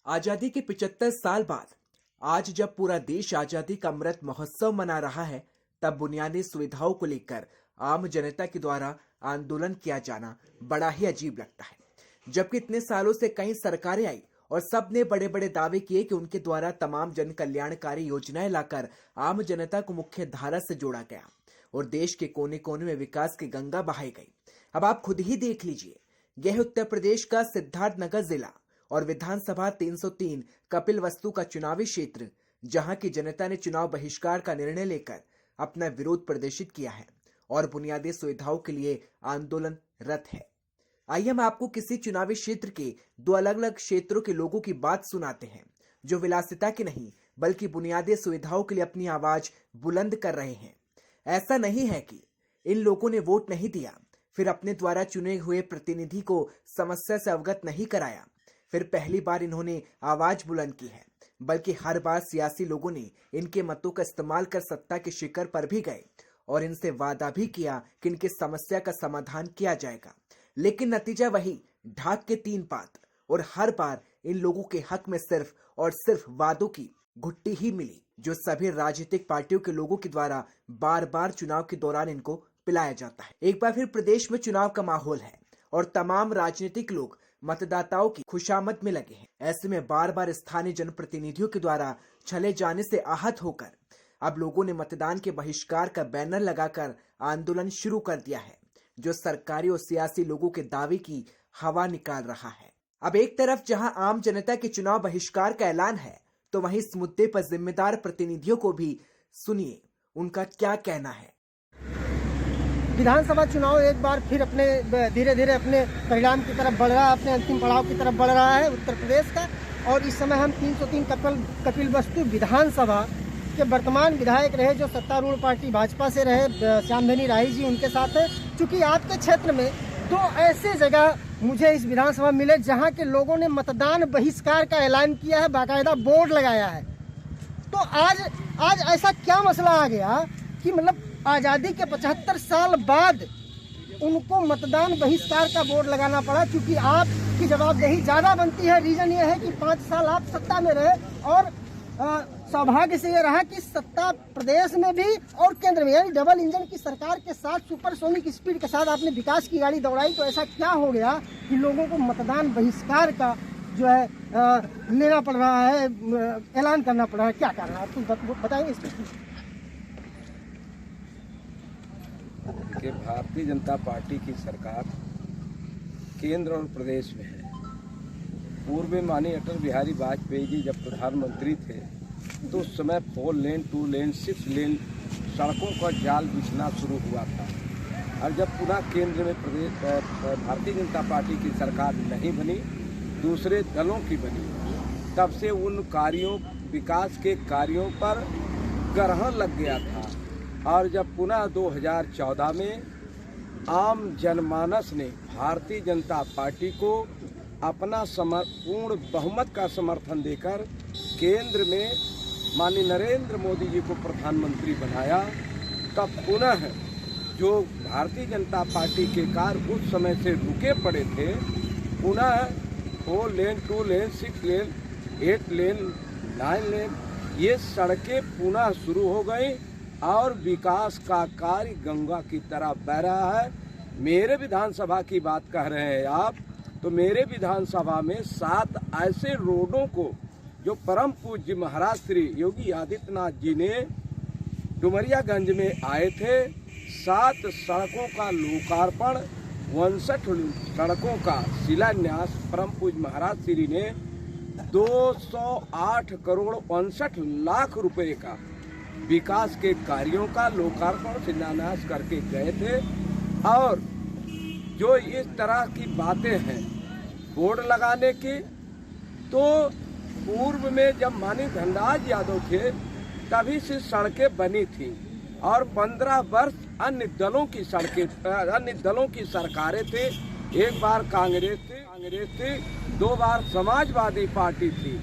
आजादी के 75 साल बाद आज जब पूरा देश आजादी का अमृत महोत्सव मना रहा है, तब बुनियादी सुविधाओं को लेकर आम जनता के द्वारा आंदोलन किया जाना बड़ा ही अजीब लगता है। जबकि इतने सालों से कई सरकारें आई और सब ने बड़े बड़े दावे किए कि उनके द्वारा तमाम जन कल्याणकारी योजनाएं लाकर आम जनता को मुख्य धारा से जोड़ा गया और देश के कोने कोने में विकास की गंगा बहाई गई। अब आप खुद ही देख लीजिए, यह है उत्तर प्रदेश का सिद्धार्थनगर जिला और विधानसभा 303 कपिलवस्तु का चुनावी क्षेत्र, जहां की जनता ने चुनाव बहिष्कार का निर्णय लेकर अपना विरोध प्रदर्शित किया है और बुनियादी सुविधाओं के लिए आंदोलनरत है। आइए हम आपको किसी चुनावी क्षेत्र के दो अलग अलग क्षेत्रों के लोगों की बात सुनाते हैं, जो विलासिता की नहीं बल्कि बुनियादी सुविधाओं के लिए अपनी आवाज बुलंद कर रहे हैं। ऐसा नहीं है कि इन लोगों ने वोट नहीं दिया, फिर अपने द्वारा चुने हुए प्रतिनिधि को समस्या से अवगत नहीं कराया, फिर पहली बार इन्होंने आवाज बुलंद की है, बल्कि हर बार सियासी लोगों ने इनके मतों का इस्तेमाल कर सत्ता के शिखर पर भी गए और इनसे वादा भी किया कि इनकी समस्या का समाधान किया जाएगा। लेकिन नतीजा वही ढाक के 3 पात और हर बार इन लोगों के हक में सिर्फ और सिर्फ वादों की घुट्टी ही मिली, जो सभी राजनीतिक पार्टियों के लोगों के द्वारा बार बार चुनाव के दौरान इनको पिलाया जाता है। एक बार फिर प्रदेश में चुनाव का माहौल है और तमाम राजनीतिक लोग मतदाताओं की खुशामद में लगे हैं। ऐसे में बार बार स्थानीय जनप्रतिनिधियों के द्वारा छले जाने से आहत होकर अब लोगों ने मतदान के बहिष्कार का बैनर लगाकर आंदोलन शुरू कर दिया है, जो सरकारी और सियासी लोगों के दावे की हवा निकाल रहा है। अब एक तरफ जहां आम जनता के चुनाव बहिष्कार का ऐलान है, तो वहीं इस मुद्दे पर जिम्मेदार प्रतिनिधियों को भी सुनिए उनका क्या कहना है। विधानसभा चुनाव एक बार फिर अपने धीरे धीरे अपने परिणाम की तरफ बढ़ रहा है, अपने अंतिम पड़ाव की तरफ बढ़ रहा है उत्तर प्रदेश का। और इस समय हम 303 कपिलवस्तु विधानसभा के वर्तमान विधायक रहे, जो सत्तारूढ़ पार्टी भाजपा से रहे, श्यामधनी राही जी उनके साथ है। चूंकि आपके क्षेत्र में 2 ऐसे जगह मुझे इस विधानसभा मिले जहां के लोगों ने मतदान बहिष्कार का ऐलान किया है, बाकायदा बोर्ड लगाया है। तो आज ऐसा क्या मसला आ गया कि मतलब आज़ादी के 75 साल बाद उनको मतदान बहिष्कार का बोर्ड लगाना पड़ा? क्योंकि आपकी जवाबदेही ज़्यादा बनती है। रीज़न ये है कि 5 साल आप सत्ता में रहे और सौभाग्य से ये रहा कि सत्ता प्रदेश में भी और केंद्र में, यानी डबल इंजन की सरकार के साथ सुपरसोनिक स्पीड के साथ आपने विकास की गाड़ी दौड़ाई। तो ऐसा क्या हो गया कि लोगों को मतदान बहिष्कार का जो है लेना पड़ रहा है, ऐलान करना पड़ रहा है? क्या कारण है आप बताएंगे इसमें? कि भारतीय जनता पार्टी की सरकार केंद्र और प्रदेश में है। पूर्व में माननीय अटल बिहारी वाजपेयी जी जब प्रधानमंत्री थे, तो उस समय 4 लेन, 2 लेन, 6 लेन सड़कों का जाल बिछना शुरू हुआ था। और जब पुनः केंद्र में भारतीय जनता पार्टी की सरकार नहीं बनी, दूसरे दलों की बनी, तब से उन कार्यों, विकास के कार्यों पर ग्रहण लग गया था। और जब पुनः 2014 में आम जनमानस ने भारतीय जनता पार्टी को अपना पूर्ण बहुमत का समर्थन देकर केंद्र में माननीय नरेंद्र मोदी जी को प्रधानमंत्री बनाया, तब पुनः जो भारतीय जनता पार्टी के कार्य उस समय से रुके पड़े थे, पुनः 4 लेन, 2 लेन, 6 लेन, 8 लेन, 9 लेन ये सड़कें पुनः शुरू हो गई और विकास का कार्य गंगा की तरह बह रहा है। मेरे विधानसभा की बात कह रहे हैं आप, तो मेरे विधानसभा में 7 ऐसे रोडों को जो परम पूज्य महाराज श्री योगी आदित्यनाथ जी ने डुमरियागंज में आए थे, 7 सड़कों का लोकार्पण, 59 सड़कों का शिलान्यास परम पूज्य महाराज श्री ने 208 करोड़ 59 लाख रुपए का विकास के कार्यों का लोकार्पण शिलान्यास करके गए थे। और जो इस तरह की बातें हैं बोर्ड लगाने की, तो पूर्व में जब माननीय धनराज यादव थे तभी से सड़कें बनी थी और 15 वर्ष अन्य दलों की सड़कें, अन्य दलों की सरकारें थे। एक बार कांग्रेस थी, 2 बार समाजवादी पार्टी थी।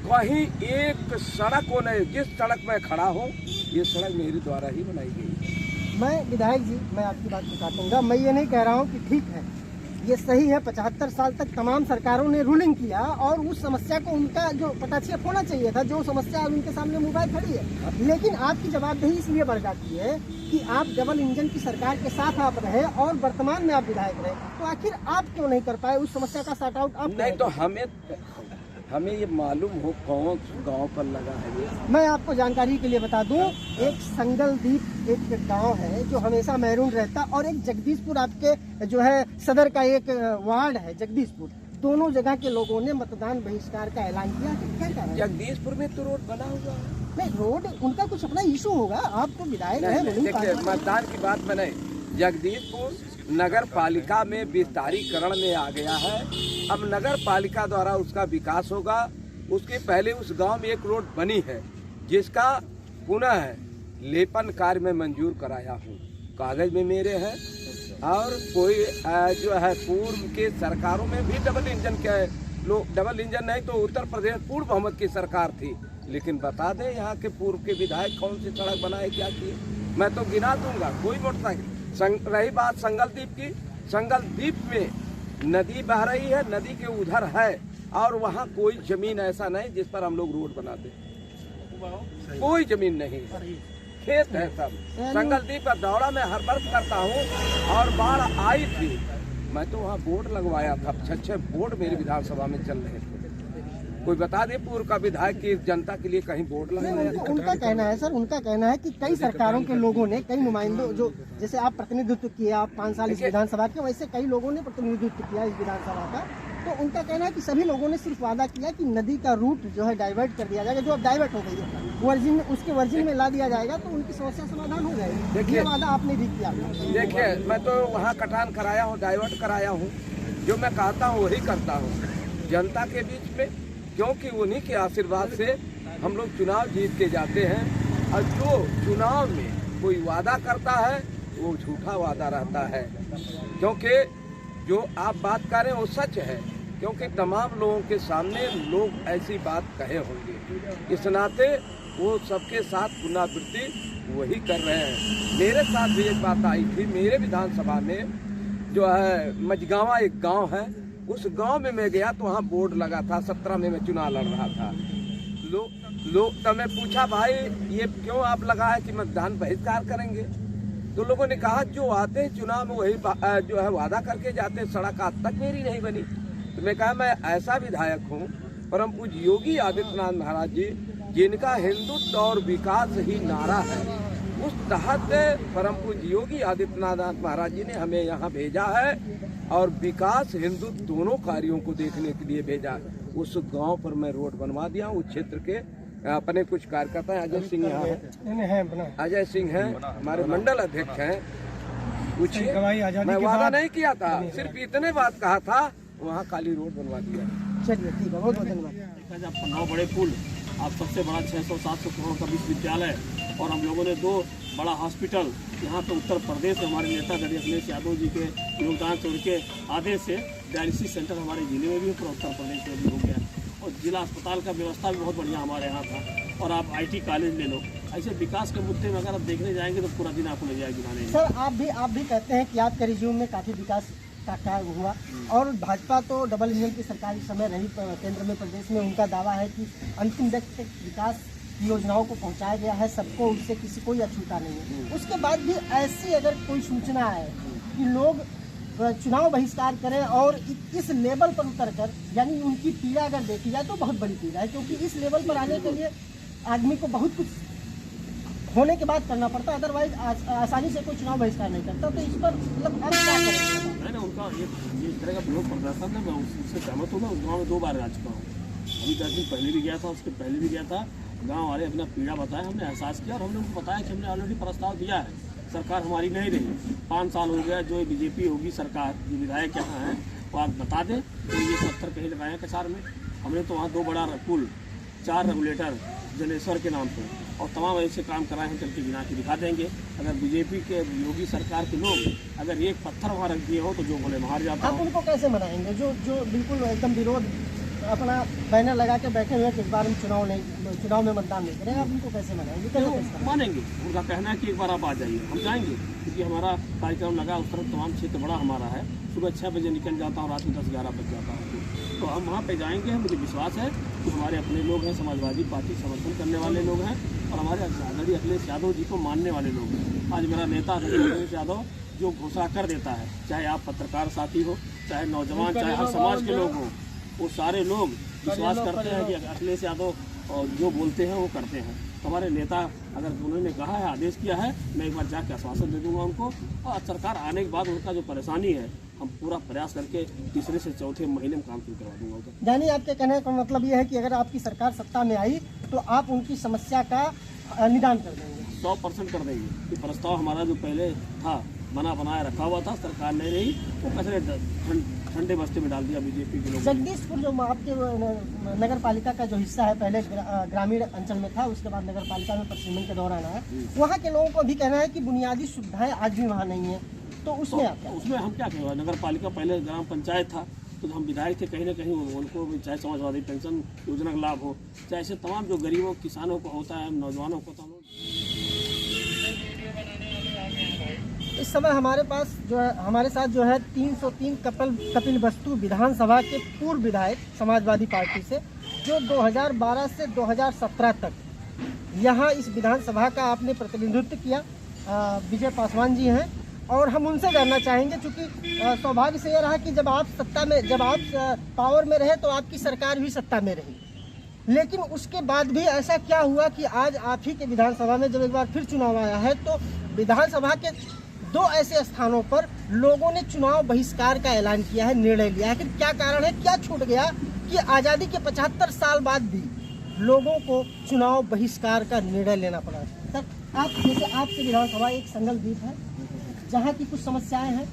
कहीं एक सड़क को नहीं, जिस सड़क में खड़ा हूँ ये सड़क मेरे द्वारा ही बनाई गई। मैं विधायक जी, मैं आपकी बात को काटूंगा। मैं ये नहीं कह रहा हूँ कि ठीक है, ये सही है, 75 साल तक तमाम सरकारों ने रूलिंग किया और उस समस्या को उनका जो पटाक्षेप होना चाहिए था, जो समस्या उनके सामने मोबाइल खड़ी है। लेकिन आपकी जवाबदेही इसलिए बढ़ जाती है कि आप डबल इंजन की सरकार के साथ आप रहे और वर्तमान में आप विधायक रहे, तो आखिर आप क्यों नहीं कर पाए उस समस्या का सॉर्ट आउट? आप नहीं तो हमें ये मालूम हो कौन गांव पर लगा है ये। मैं आपको जानकारी के लिए बता दूं, एक संगलदीप एक गांव है जो हमेशा मैरून रहता, और एक जगदीशपुर आपके जो है सदर का एक वार्ड है जगदीशपुर। दोनों जगह के लोगों ने मतदान बहिष्कार का ऐलान किया। क्या कारण? जगदीशपुर में तो रोड बना हुआ है। नहीं, रोड उनका कुछ अपना इशू होगा, आप तो विधायक हैं। देखिए, मतदान की बात मैंने, जगदीशपुर नगर पालिका में विस्तारीकरण में आ गया है। अब नगर पालिका द्वारा उसका विकास होगा। उसके पहले उस गांव में एक रोड बनी है जिसका पुनः लेपन कार्य में मंजूर कराया हूँ, कागज में मेरे हैं। और कोई जो है पूर्व के सरकारों में भी डबल इंजन के लोग, डबल इंजन नहीं तो उत्तर प्रदेश पूर्व बहुमत की सरकार थी, लेकिन बता दें यहाँ के पूर्व के विधायक कौन सी सड़क बनाए, क्या किए, मैं तो गिना दूंगा। कोई मोटरसाइकिल। रही बात संगलदीप की, संगलदीप में नदी बह रही है, नदी के उधर है और वहाँ कोई जमीन ऐसा नहीं जिस पर हम लोग रोड बना दें। कोई जमीन नहीं, खेत है सब। संगलदीप का दौरा मैं हर वर्ष करता हूँ और बाढ़ आई थी, मैं तो वहाँ बोर्ड लगवाया था। 6 बोर्ड मेरी विधानसभा में चल रहे थे। कोई बता दे पूर्व का विधायक की जनता के लिए कहीं बोर्ड लगाया? उनका कहना है सर, उनका कहना है कि कई सरकारों के लोगों ने, कई नुमाइंदों, जो जैसे आप प्रतिनिधित्व किए, आप 5 साल इस विधानसभा के, वैसे कई लोगों ने प्रतिनिधित्व किया इस विधानसभा का। तो उनका कहना है कि सभी लोगों ने सिर्फ वादा किया कि नदी का रूट जो है डाइवर्ट कर दिया जाएगा, जो अब डाइवर्ट हो गई है, वर्जिन में, उसके वर्जिन में ला दिया जाएगा तो उनकी समस्या समाधान हो जाएगी। देखिए, वादा आपने भी किया। देखिए, मैं तो वहाँ कटान कराया हूँ, डाइवर्ट कराया हूँ, जो मैं कहता हूँ वही करता हूँ जनता के बीच में, क्योंकि उन्हीं के आशीर्वाद से हम लोग चुनाव जीत के जाते हैं। और जो चुनाव में कोई वादा करता है वो झूठा वादा रहता है, क्योंकि जो आप बात कर रहे हैं वो सच है, क्योंकि तमाम लोगों के सामने लोग ऐसी बात कहे होंगे, इस नाते वो सबके साथ पुनरावृत्ति वही कर रहे हैं। मेरे साथ भी एक बात आई थी, मेरे विधानसभा में जो है मझगावा एक गांव है, उस गांव में मैं गया तो वहाँ बोर्ड लगा था। 17 में मैं चुनाव लड़ रहा था। लोग तो मैं पूछा, भाई ये क्यों आप लगा है कि मतदान बहिष्कार करेंगे? तो लोगों ने कहा जो आते हैं चुनाव में वही जो है वादा करके जाते हैं, सड़क आज तक मेरी नहीं बनी। तो मैं कहा मैं ऐसा विधायक हूँ, परम पूज्य योगी आदित्यनाथ महाराज जी, जिनका हिंदुत्व और विकास ही नारा है, उस तहत परम पूज्य योगी आदित्यनाथ महाराज जी ने हमें यहाँ भेजा है और विकास हिंदुत्व दोनों कार्यों को देखने के लिए भेजा। उस गांव पर मैं रोड बनवा दिया। उस क्षेत्र के अपने कुछ कार्यकर्ता हैं, अजय सिंह यहाँ है, अजय सिंह हैं, हमारे मंडल अध्यक्ष हैं। पूछिए, मैं वादा नहीं किया था, सिर्फ इतने बात कहा था, वहाँ काली रोड बनवा दिया। चलिए ठीक है, बहुत बहुत धन्यवाद। 9 बड़े पुल, आप सबसे बड़ा 600-700 करोड़ का विश्वविद्यालय और हम लोगों ने 2 बड़ा हॉस्पिटल यहाँ पे उत्तर प्रदेश में हमारे नेता अखिलेश यादव जी के योगदान से, उनके आदेश से डायलिसिस सेंटर हमारे जिले में भी पूरा उत्तर प्रदेश में भी हो गया और जिला अस्पताल का व्यवस्था भी बहुत बढ़िया हमारे यहाँ था। और आप IT कॉलेज ले लो। ऐसे विकास के मुद्दे में अगर आप देखने जाएंगे तो पूरा दिन आपको ले जाएगी गिनाने। सर आप भी कहते हैं कि आपके रिज्यूम में काफ़ी विकास का कार्य हुआ और भाजपा तो डबल इंजन की सरकार इस समय रही केंद्र में, प्रदेश में। उनका दावा है कि अंतिम व्यक्ति तक विकास योजनाओं को पहुंचाया गया है, सबको, उससे किसी कोई अछूता नहीं है। उसके बाद भी ऐसी अगर कोई सूचना है कि लोग चुनाव बहिष्कार करें और इस लेवल पर उतर कर, यानी उनकी पीड़ा अगर देखी जाए तो बहुत बड़ी पीड़ा है, क्योंकि इस लेवल पर आने के लिए आदमी को बहुत कुछ होने के बाद करना पड़ता है, अदरवाइज आसानी से कोई चुनाव बहिष्कार नहीं करता। तो इस पर मतलब आप क्या करेंगे? मैंने उनका ये तरह का विरोध प्रदर्शन है, मैं उससे सहमत हूँ। मैं उस गाँव में 2 बार रह चुका हूँ। अभी 10 दिन पहले भी गया था, उसके पहले भी गया था। गांव वाले अपना पीड़ा बताया, हमने एहसास किया और हमने उनको बताया कि हमने ऑलरेडी प्रस्ताव दिया है, सरकार हमारी नहीं रही, 5 साल हो गया, जो बीजेपी होगी सरकार, जो विधायक यहाँ हैं वो आप बता दें तो ये 70 कहीं लगाए हैं कसार में। हमने तो वहाँ 2 बड़ा पुल, 4 रेगुलेटर जनेश्वर के नाम पर और तमाम ऐसे काम कराए हैं, चल के गिना के दिखा देंगे। अगर बीजेपी के योगी सरकार के लोग अगर एक पत्थर वहाँ रख दिए हो तो जो बोले बाहर जाता आप उनको कैसे मनाएंगे? जो बिल्कुल एकदम विरोध अपना बैनर लगा के बैठे हुए कि इस बार हम चुनाव में मतदान नहीं करेंगे, आप उनको कैसे मनाएंगे? कैसे पेश करेंगे? मानेंगे, उनका कहना है कि एक बार आप आ जाइए, हम जाएंगे, क्योंकि हमारा कार्यक्रम लगा उस तरफ तमाम क्षेत्र बड़ा हमारा है। सुबह 6 बजे निकल जाता हूँ, रात में 10-11 बज जाता हूँ, तो हम वहाँ पे जाएंगे। मुझे विश्वास है कि हमारे अपने लोग हैं, समाजवादी पार्टी समर्थन करने वाले लोग हैं और हमारे आदरणीय अखिलेश यादव जी को मानने वाले लोग हैं। आज मेरा नेता अखिलेश यादव जो घोषणा कर देता है, चाहे आप पत्रकार साथी हो, चाहे नौजवान, चाहे हर समाज के लोग हों, वो सारे लोग विश्वास करते हैं कि अखिलेश यादव जो बोलते हैं वो करते हैं। तो हमारे नेता अगर उन्होंने कहा है, आदेश किया है, मैं एक बार जाके आश्वासन दे दूंगा उनको, और सरकार आने के बाद उनका जो परेशानी है हम पूरा प्रयास करके तीसरे से चौथे महीने में काम शुरू करवा दूंगा उधर। यानी आपके कहने का मतलब ये है कि अगर आपकी सरकार सत्ता में आई तो आप उनकी समस्या का निदान कर देंगे? 100% कर देंगे। कि प्रस्ताव हमारा जो पहले था बनाया रखा हुआ था, सरकार ने नहीं, वो कचरे ठंडे बस्ते में डाल दिया बीजेपी के लोग। जगदीशपुर जो आपके नगर पालिका का जो हिस्सा है, पहले ग्रामीण अंचल में था, उसके बाद नगर पालिका में परिसीमन के दौरान आया, वहाँ के लोगों को भी कहना है कि बुनियादी सुविधाएं आज भी वहाँ नहीं है, तो उसमें आप क्या? उसमें हम क्या कहें, नगर पालिका पहले ग्राम पंचायत था, तो हम विधायक थे, कहीं ना कहीं उनको भी चाहे समाजवादी पेंशन योजना का लाभ हो, चाहे ऐसे तमाम जो गरीबों किसानों को होता है, नौजवानों को, तो हम इस समय हमारे पास जो है, हमारे साथ जो है 303 कपिल वस्तु विधानसभा के पूर्व विधायक समाजवादी पार्टी से, जो 2012 से 2017 तक यहाँ इस विधानसभा का आपने प्रतिनिधित्व किया, विजय पासवान जी हैं। और हम उनसे जानना चाहेंगे, चूँकि सौभाग्य से यह रहा कि जब आप पावर में रहे तो आपकी सरकार भी सत्ता में रही, लेकिन उसके बाद भी ऐसा क्या हुआ कि आज आप ही के विधानसभा में जब एक बार फिर चुनाव आया है, तो विधानसभा के 2 ऐसे स्थानों पर लोगों ने चुनाव बहिष्कार का ऐलान किया है, निर्णय लिया है। कि क्या कारण है, क्या छूट गया कि आज़ादी के 75 साल बाद भी लोगों को चुनाव बहिष्कार का निर्णय लेना पड़ा? सर, आप जैसे आपके विधानसभा एक संगल द्वीप है जहाँ की कुछ समस्याएं हैं,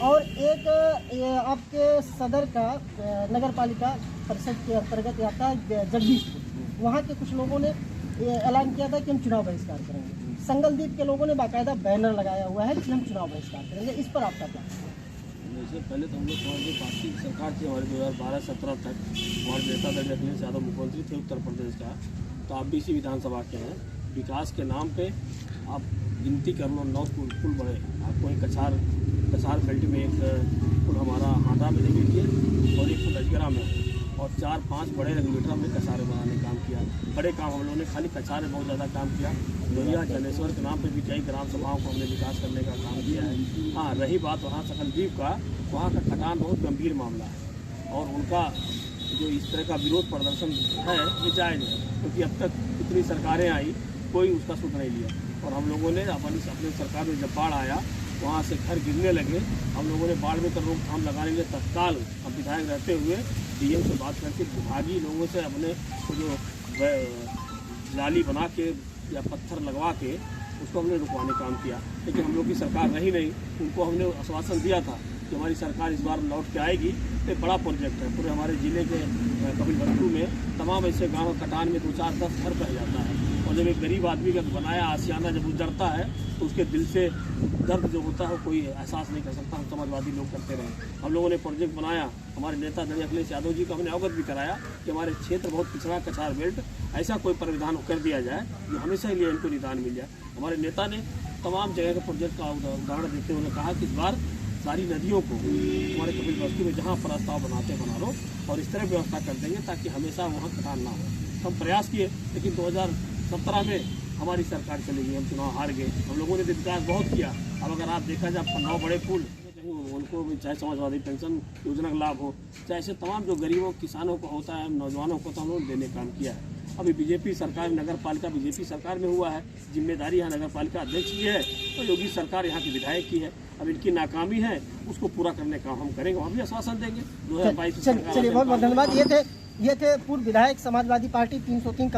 और एक आपके सदर का नगर पालिका परिषद के अंतर्गत आता है जगदीशपुर, वहाँ के कुछ लोगों ने ऐलान किया था कि हम चुनाव बहिष्कार करेंगे। संगलदीप के लोगों ने बाकायदा बैनर लगाया हुआ है कि हम चुनाव बहिष्कार करेंगे, इस पर आपका क्या? इससे पहले तो हम लोग समाजवादी पार्टी की सरकार थी हमारे 2012-17 तक, हमारे नेता दल अखिलेश यादव मुख्यमंत्री थे उत्तर प्रदेश का, तो आप भी इसी विधानसभा के हैं। विकास के नाम पे आप गिनती कर लो, 9 पुल बड़े, आपको एक कछार फील्ड में एक पुल हमारा हांडा में देखिए, और एक पुल अजगरा में, और 4-5 बड़े रेगुलेटर हमने कछारे बनाने काम किया। बड़े काम हम लोगों ने खाली कछारे बहुत ज़्यादा काम किया। लोहिया जलेश्वर के नाम पे भी कई ग्राम सभाओं को हमने विकास करने का काम किया है। हाँ, रही बात वहाँ सकलद्वीप का, वहाँ का खटान बहुत गंभीर मामला है, और उनका जो इस तरह का विरोध प्रदर्शन है ये जायज़ है, क्योंकि अब तक इतनी सरकारें आई, कोई उसका सुध नहीं लिया। और हम लोगों ने अपनी सरकार में जब बाढ़ आया, वहाँ से घर गिरने लगे, हम लोगों ने बाढ़ में तो रोकथाम लगाने के लिए तत्काल हम विधायक रहते हुए डीएम से बात करके विभागीय लोगों से अपने जो जाली बना के या पत्थर लगवा के उसको हमने रुकवाने काम किया। लेकिन हम लोग की सरकार रही नहीं, उनको हमने आश्वासन दिया था कि हमारी सरकार इस बार लौट के आएगी। एक बड़ा प्रोजेक्ट है, पूरे हमारे ज़िले के कपिल वस्तु में तमाम ऐसे गाँव कटान में 2-4-10 घर बह जाता है, और जब एक गरीब आदमी का बनाया आशियाना जब उजड़ता है तो उसके दिल से दर्द जो होता है कोई एहसास नहीं कर सकता। हम समाजवादी लोग करते रहे, हम लोगों ने प्रोजेक्ट बनाया, हमारे नेता आदरणीय अखिलेश यादव जी को हमने अवगत भी कराया कि हमारे क्षेत्र बहुत पिछड़ा कछार बेल्ट, ऐसा कोई प्रावधान कर दिया जाए जो हमेशा ही लिए इनको निदान मिल जाए। हमारे नेता ने तमाम जगह के प्रोजेक्ट का उदाहरण देते हुए कहा कि इस बार सारी नदियों को हमारे कपिल वस्तु में जहाँ प्रस्ताव बना लो, और इस तरह व्यवस्था कर देंगे ताकि हमेशा वहाँ कटान ना हो। हम प्रयास किए, लेकिन 2017 में हमारी सरकार चली गई, हम चुनाव हार गए। हम लोगों ने विकास बहुत किया। अब अगर आप देखा जाए 9 बड़े पुल, उनको भी चाहे समाजवादी पेंशन योजना का लाभ हो, चाहे ऐसे तमाम जो गरीबों किसानों को होता है, नौजवानों को, तो हम लोग देने काम किया है। अभी बीजेपी सरकार, नगर पालिका बीजेपी सरकार में हुआ है, जिम्मेदारी यहाँ नगर पालिका अध्यक्ष की है और योगी सरकार यहाँ की विधायक की है। अब इनकी नाकामी है, उसको पूरा करने का हम करेंगे, हम भी आश्वासन देंगे 2022। चलिए, बहुत बहुत धन्यवाद। ये थे पूर्व विधायक समाजवादी पार्टी 303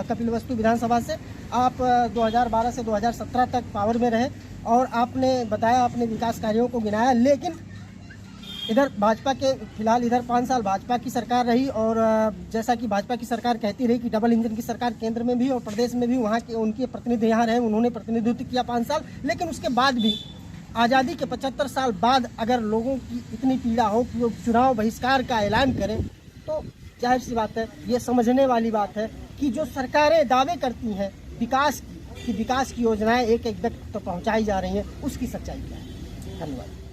कपिल वस्तु विधानसभा से। आप 2012 से 2017 तक पावर में रहे, और आपने बताया, अपने विकास कार्यों को गिनाया, लेकिन इधर भाजपा के फिलहाल इधर 5 साल भाजपा की सरकार रही, और जैसा कि भाजपा की सरकार कहती रही कि डबल इंजन की सरकार केंद्र में भी और प्रदेश में भी, वहाँ के उनके प्रतिनिधि यहाँ रहे, उन्होंने प्रतिनिधित्व किया 5 साल। लेकिन उसके बाद भी आज़ादी के 75 साल बाद अगर लोगों की इतनी पीड़ा हो कि वो चुनाव बहिष्कार का ऐलान करें, तो जाहिर सी बात है, ये समझने वाली बात है कि जो सरकारें दावे करती हैं विकास की, कि विकास की योजनाएं एक एक व्यक्ति तक पहुंचाई जा रही हैं, उसकी सच्चाई क्या है। धन्यवाद।